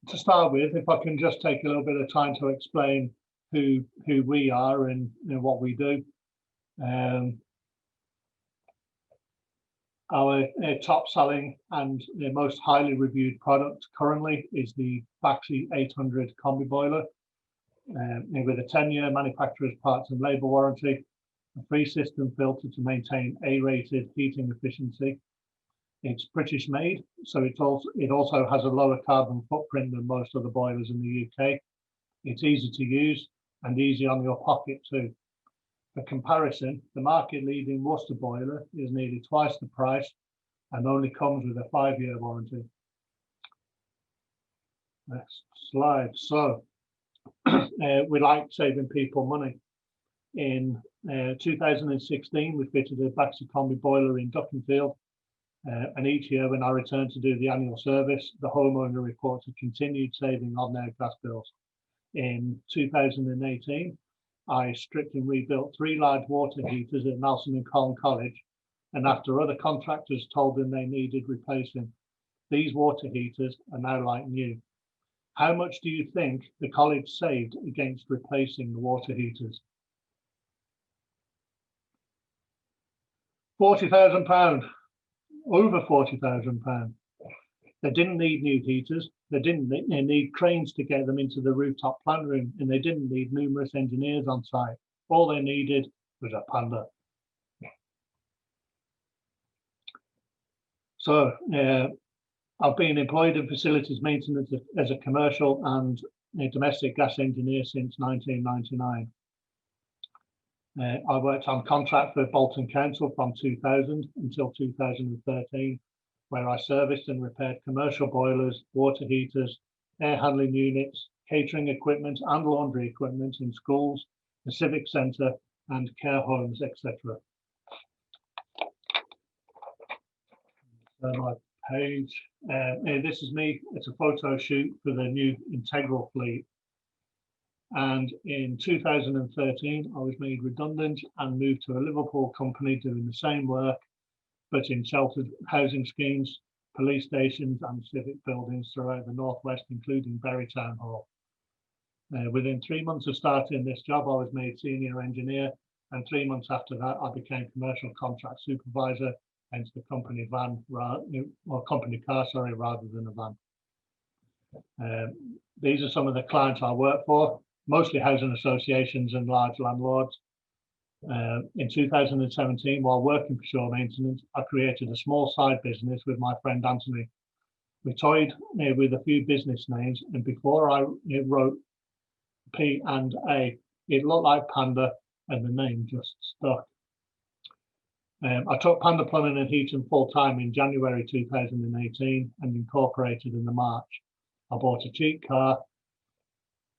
to start with, if I can just take a little bit of time to explain who we are and what we do. Our top selling and the most highly reviewed product currently is the Baxi 800 combi boiler, with a 10-year manufacturer's parts and labour warranty, a free system filter to maintain A-rated heating efficiency. It's British made, so it also has a lower carbon footprint than most other boilers in the UK. It's easy to use and easy on your pocket too. For comparison, the market-leading Worcester boiler is nearly twice the price and only comes with a 5-year warranty. Next slide. So, we like saving people money. In 2016, we fitted a Baxi combi boiler in Duckenfield, and each year when I return to do the annual service, the homeowner reports a continued saving on their gas bills. In 2018, I stripped and rebuilt 3 large water heaters at Nelson and Colne College, and after other contractors told them they needed replacing, these water heaters are now like new. How much do you think the college saved against replacing the water heaters? £40,000, over £40,000. They didn't need new heaters. They didn't need cranes to get them into the rooftop plant room, and they didn't need numerous engineers on site. All they needed was a Panda. So I've been employed in facilities maintenance as a commercial and a domestic gas engineer since 1999. I worked on contract for Bolton Council from 2000 until 2013, where I serviced and repaired commercial boilers, water heaters, air handling units, catering equipment and laundry equipment in schools, the civic centre and care homes, etc. My page. This is me. It's a photo shoot for the new Integral fleet. And in 2013, I was made redundant and moved to a Liverpool company doing the same work, but in sheltered housing schemes, police stations and civic buildings throughout the Northwest, including Bury Town Hall. Within 3 months of starting this job, I was made senior engineer, and 3 months after that, I became commercial contract supervisor, hence the company van, or company car, sorry, rather than a van. These are some of the clients I work for, mostly housing associations and large landlords. In 2017, while working for Shore Maintenance, I created a small side business with my friend Anthony. We toyed with a few business names, and before I wrote P&A, it looked like Panda, and the name just stuck. I took Panda Plumbing and Heating full-time in January 2018 and incorporated in the March. I bought a cheap car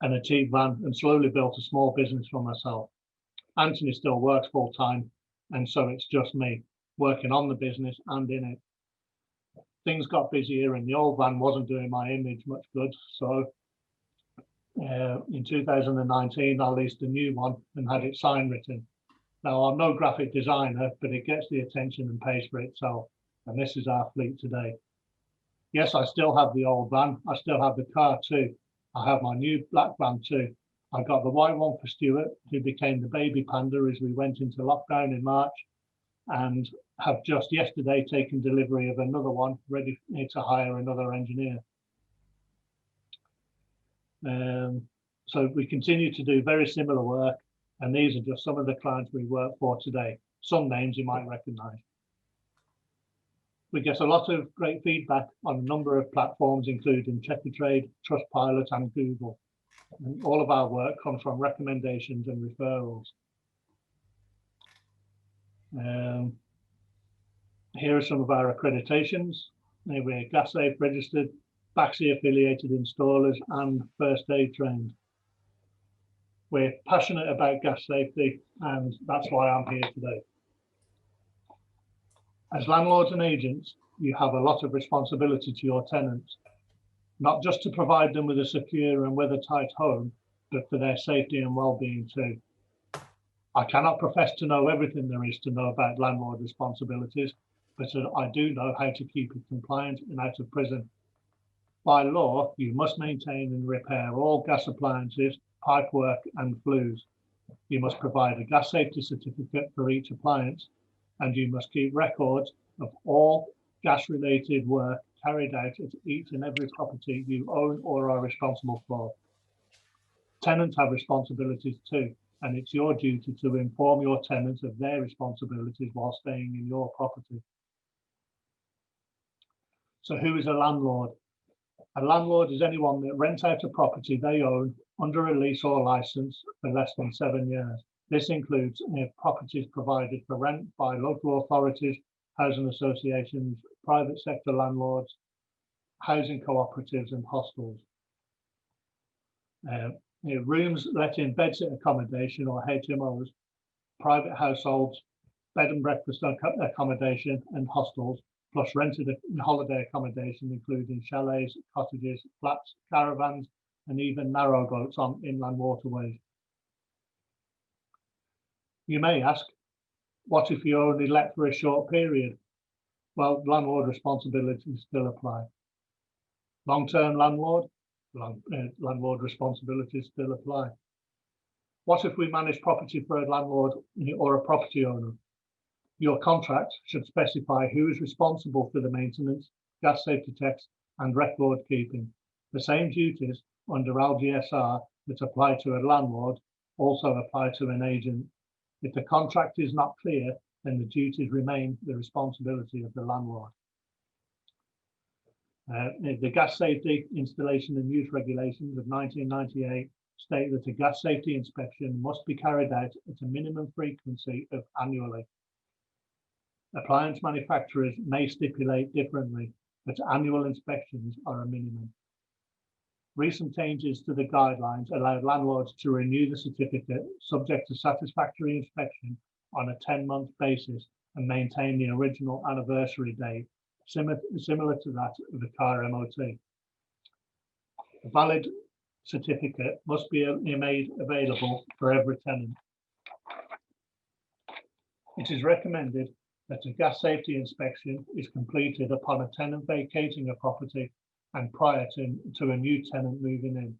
and a cheap van and slowly built a small business for myself. Anthony still works full-time, and so it's just me working on the business and in it. Things got busier and the old van wasn't doing my image much good, so in 2019 I leased a new one and had it sign written. Now, I'm no graphic designer, but it gets the attention and pays for itself, and this is our fleet today. Yes, I still have the old van, I still have the car too. I have my new black van too. I got the white one for Stuart, who became the baby Panda as we went into lockdown in March, and have just yesterday taken delivery of another one, ready to hire another engineer. So we continue to do very similar work, and these are just some of the clients we work for today. Some names you might recognize. We get a lot of great feedback on a number of platforms, including Checkatrade, Trustpilot, and Google. And all of our work comes from recommendations and referrals. Here are some of our accreditations. We're Gas Safe registered, Baxi affiliated installers, and first aid trained. We're passionate about gas safety, and that's why I'm here today. As landlords and agents, you have a lot of responsibility to your tenants, not just to provide them with a secure and weather-tight home, but for their safety and well-being too. I cannot profess to know everything there is to know about landlord responsibilities, but I do know how to keep it compliant and out of prison. By law, you must maintain and repair all gas appliances, pipework and flues. You must provide a gas safety certificate for each appliance, and you must keep records of all gas-related work carried out at each and every property you own or are responsible for. Tenants have responsibilities too, and it's your duty to inform your tenants of their responsibilities while staying in your property. So who is a landlord? A landlord is anyone that rents out a property they own under a lease or license for less than 7 years. This includes properties provided for rent by local authorities, housing associations, private sector landlords, housing cooperatives and hostels. Rooms let in bedsit accommodation or HMOs, private households, bed and breakfast accommodation and hostels, plus rented holiday accommodation, including chalets, cottages, flats, caravans, and even narrowboats on inland waterways. You may ask, what if you only let for a short period? Well, landlord responsibilities still apply. Long-term landlord responsibilities still apply. What if we manage property for a landlord or a property owner? Your contract should specify who is responsible for the maintenance, gas safety checks, and record keeping. The same duties under LGSR that apply to a landlord also apply to an agent. If the contract is not clear, then the duties remain the responsibility of the landlord. The Gas Safety Installation and Use Regulations of 1998 state that a gas safety inspection must be carried out at a minimum frequency of annually. Appliance manufacturers may stipulate differently, but annual inspections are a minimum. Recent changes to the guidelines allowed landlords to renew the certificate subject to satisfactory inspection on a 10-month basis and maintain the original anniversary date, similar to that of the car MOT. A valid certificate must be made available for every tenant. It is recommended that a gas safety inspection is completed upon a tenant vacating a property and prior to a new tenant moving in.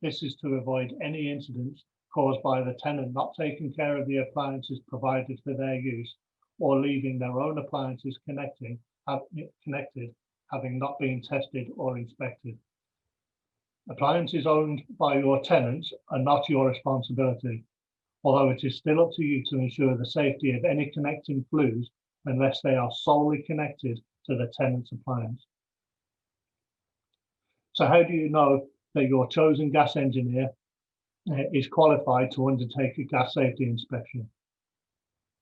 This is to avoid any incidents caused by the tenant not taking care of the appliances provided for their use or leaving their own appliances connected, having not been tested or inspected. Appliances owned by your tenants are not your responsibility, although it is still up to you to ensure the safety of any connecting flues unless they are solely connected to the tenant's appliance. So how do you know that your chosen gas engineer is qualified to undertake a gas safety inspection?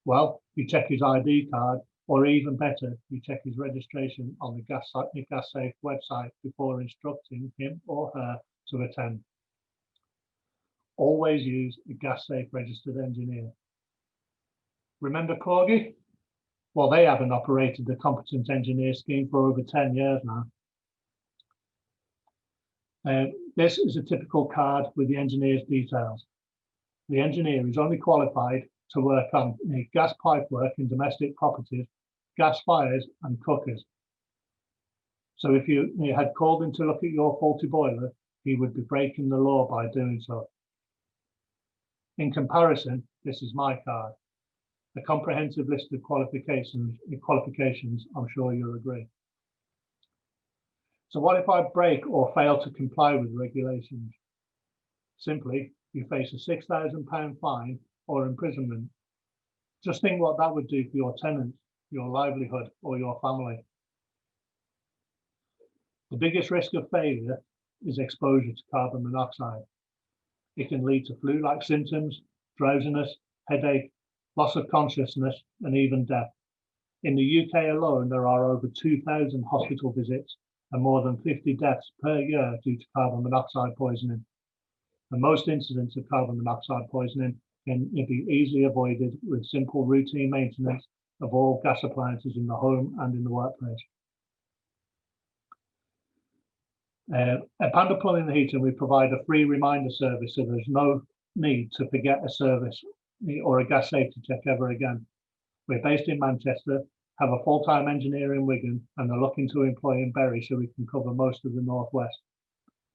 Well, you check his ID card, or even better, you check his registration on the Gas Safe website before instructing him or her to attend. Always use a Gas Safe registered engineer. Remember Corgi? Well, they haven't operated the competent engineer scheme for over 10 years now. This is a typical card with the engineer's details. The engineer is only qualified to work on gas pipe work in domestic properties, gas fires and cookers. So if you had called him to look at your faulty boiler, he would be breaking the law by doing so. In comparison, this is my card. A comprehensive list of qualifications, I'm sure you'll agree. So what if I break or fail to comply with regulations? Simply, you face a £6,000 fine or imprisonment. Just think what that would do for your tenants, your livelihood, or your family. The biggest risk of failure is exposure to carbon monoxide. It can lead to flu-like symptoms, drowsiness, headache, loss of consciousness, and even death. In the UK alone, there are over 2,000 hospital visits and more than 50 deaths per year due to carbon monoxide poisoning. And most incidents of carbon monoxide poisoning can be easily avoided with simple routine maintenance of all gas appliances in the home and in the workplace. At Panda Plumbing and Heating, we provide a free reminder service, so there's no need to forget a service or a gas safety check ever again. We're based in Manchester, have a full-time engineer in Wigan, and they're looking to employ in Bury so we can cover most of the northwest.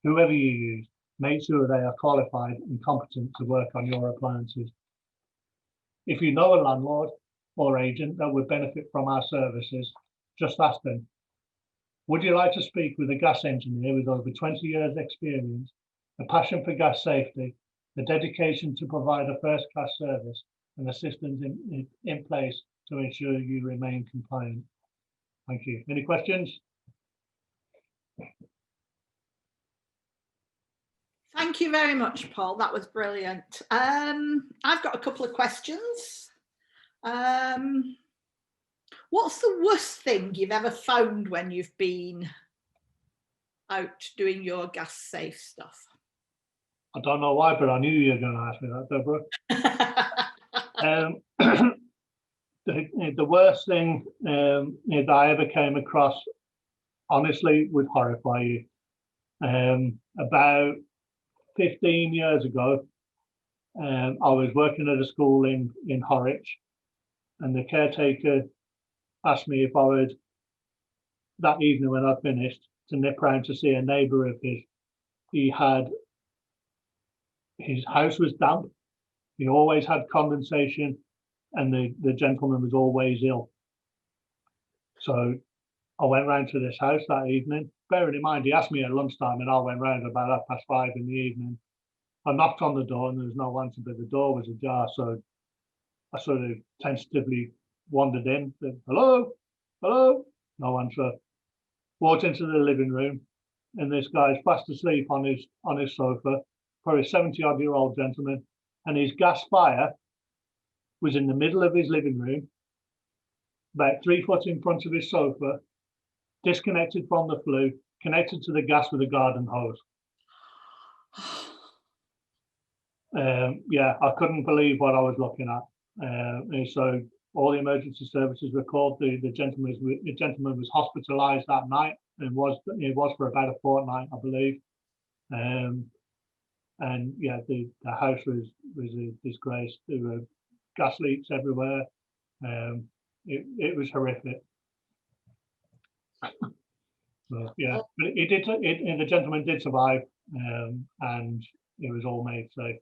Whoever you use, make sure they are qualified and competent to work on your appliances. If you know a landlord or agent that would benefit from our services, just ask them. Would you like to speak with a gas engineer with over 20 years experience, a passion for gas safety, the dedication to provide a first-class service, and the systems in place to ensure you remain compliant? Thank you. Any questions? Thank you very much, Paul. That was brilliant. I've got a couple of questions. What's the worst thing you've ever found when you've been out doing your gas safe stuff? I don't know why, but I knew you were going to ask me that, Deborah. The worst thing that I ever came across, honestly, would horrify you. About 15 years ago, I was working at a school in Horwich, and the caretaker asked me if I would, that evening when I finished, to nip round to see a neighbour of his. His house was damp. He always had condensation, and the gentleman was always ill. So I went round to this house that evening. Bearing in mind, he asked me at lunchtime, and I went round about 5:30 in the evening. I knocked on the door, and there was no answer, but the door was ajar. So I sort of tentatively wandered in, said, hello, hello, no answer. Walked into the living room, and this guy's fast asleep on his sofa, probably a 70-odd-year-old gentleman, and his gas fire was in the middle of his living room, about 3 foot in front of his sofa, disconnected from the flue, connected to the gas with a garden hose. Yeah, I couldn't believe what I was looking at. And so all the emergency services were called. The gentleman was hospitalised that night, and it was for about a fortnight, I believe. And yeah, the house was a disgrace. There were gas leaks everywhere. It was horrific. So, yeah, but the gentleman did survive, and it was all made safe.